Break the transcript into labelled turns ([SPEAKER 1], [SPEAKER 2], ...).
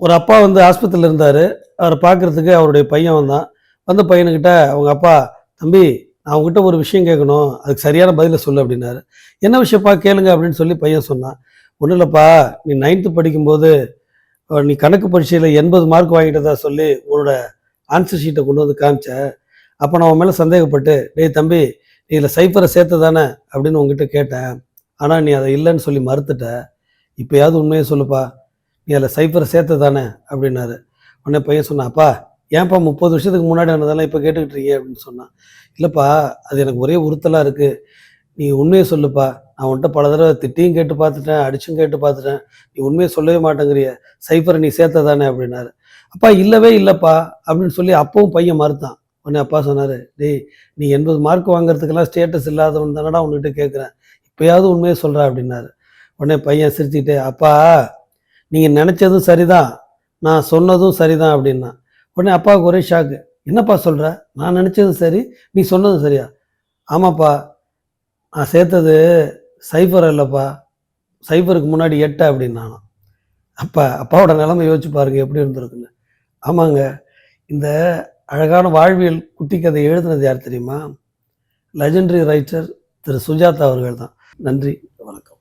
[SPEAKER 1] ஒரு அப்பா வந்து ஆஸ்பத்திரியில் இருந்தார். அவரை பார்க்குறதுக்கு அவருடைய பையன் வந்தான். வந்த பையனுக்கிட்ட அவங்க அப்பா, "தம்பி, நான் உங்ககிட்ட ஒரு விஷயம் கேட்கணும். அதுக்கு சரியான பதில சொல்லு" அப்படின்னாரு. "என்ன விஷயம்ப்பா கேளுங்க" அப்படின்னு சொல்லி பையன் சொன்னான். "ஒண்ணும் இல்லப்பா, நீ 9த் படிக்கும்போது நீ கணக்கு பரீட்சையில 80 மார்க் வாங்கிட்டதா சொல்லி உன்னோட ஆன்சர் ஷீட்ட கொண்டு வந்து காமிச்ச. அப்ப நான் உன் மேல சந்தேகப்பட்டு, 'டேய் தம்பி, நீ இதில சைஃபர சேர்த்த தானே?' அப்படின்னு உன்கிட்ட கேட்டேன். ஆனா நீ அத இல்லன்னு சொல்லி மறுத்துட்ட. இப்பயாவது உண்மைய சொல்லுப்பா. நீ அதில சைஃபர சேர்த்த தானே?" அப்படின்னாரு. உடனே பையன் சொன்னான், "அப்பா, ஏன்ப்பா 30 வருஷத்துக்கு முன்னாடி ஆனதெல்லாம் இப்ப கேட்டுக்கிட்டு இருக்கீங்க?" அப்படின்னு சொன்னான். "இல்லப்பா, அது எனக்கு ஒரே உறுத்தலா இருக்கு. நீ உண்மைய சொல்லுப்பா. நான் உன்ட்ட பல தடவ திட்டியும் கேட்டு பார்த்துட்டேன், அடிச்சும் கேட்டு பார்த்துட்டேன். நீ உண்மைய சொல்லவே மாட்டேங்கிறியே. சைஃபர நீ சேர்த்த தானே?" அப்படின்னாரு. "அப்பா, இல்லவே இல்லப்பா" அப்படின்னு சொல்லி அப்பவும் பையன் மறுத்தான். உடனே அப்பா சொன்னாரு, "டேய், நீ 80 மார்க் வாங்குறதுக்கெல்லாம் ஸ்டேட்டஸ் இல்லாதவன் தானடா உன்கிட்ட கேட்கிறேன். இப்பயாவது உண்மைய சொல்றா" அப்படின்னாரு. உடனே பையன் சிரிச்சுக்கிட்டே, "அப்பா, நீங்க நெனச்சதும் சரிதான். நான் சொன்னதும் சரிதான்" அப்படின்னான். உடனே அப்பாவுக்கு ஒரே ஷாக்கு. "என்னப்பா சொல்ற? நான் நெனச்சதும் சரி, நீ சொன்னதும் சரியா?" "ஆமாப்பா, நான் சேர்த்தது சைஃபர் இல்லப்பா. சைஃபருக்கு முன்னாடி 8" அப்படின்னானாம். அப்பாவோட நிலைமை யோசிச்சு பாருங்க எப்படி இருந்திருக்குன்னு. ஆமாங்க. இந்த அழகான வாழ்வியல் குட்டி கதை எழுதினது யார் தெரியுமா? லெஜெண்டரி ரைட்டர் திரு சுஜாதா அவர்கள் தான். நன்றி, வணக்கம்.